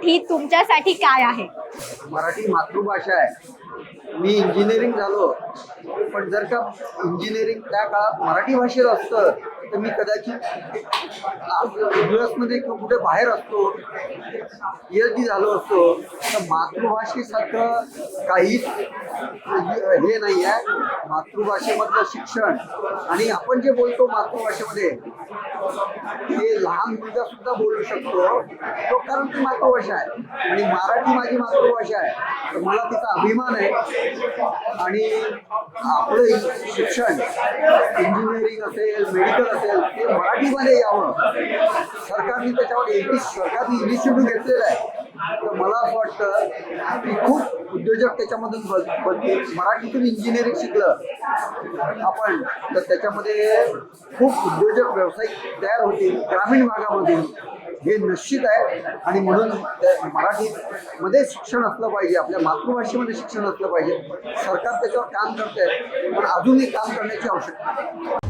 मराठी तुमच्यासाठी काय आहे? मराठी मातृभाषा आहे. मी इंजिनिअरिंग झालो, पण जर का इंजिनिअरिंग त्या काळात मराठी भाषेत असतं तर मी कदाचित आज यूएसमध्ये किंवा कुठे बाहेर असतो, PhD झालो असतो. तर मातृभाषेसारखं काहीच हे नाही आहे. मातृभाषेमधलं शिक्षण आणि आपण जे बोलतो मातृभाषेमध्ये ते लहान मुलगा सुद्धा बोलू शकतो तो, कारण ती मातृभाषा आहे आणि मराठी माझी मातृभाषा आहे. तर मला तिचा अभिमान आहे. आणि आपलं शिक्षण इंजिनिअरिंग असेल, मेडिकल असेल, ते मराठीमध्ये यावं. सरकारने त्याच्यावर सरकारने इनिशिएटिव्ह घेतलेला आहे. तर मला असं वाटतं की खूप उद्योजक त्याच्यामधून बनतील. मराठीतून इंजिनिअरिंग शिकलं आपण तर त्याच्यामध्ये खूप उद्योजक व्यावसायिक तयार होतील ग्रामीण भागामधून, हे निश्चित आहे. आणि म्हणून मराठीमध्ये शिक्षण असलं पाहिजे, आपल्या मातृभाषेमध्ये शिक्षण असलं पाहिजे. सरकार त्याच्यावर काम करतंय, पण अजूनही काम करण्याची आवश्यकता आहे.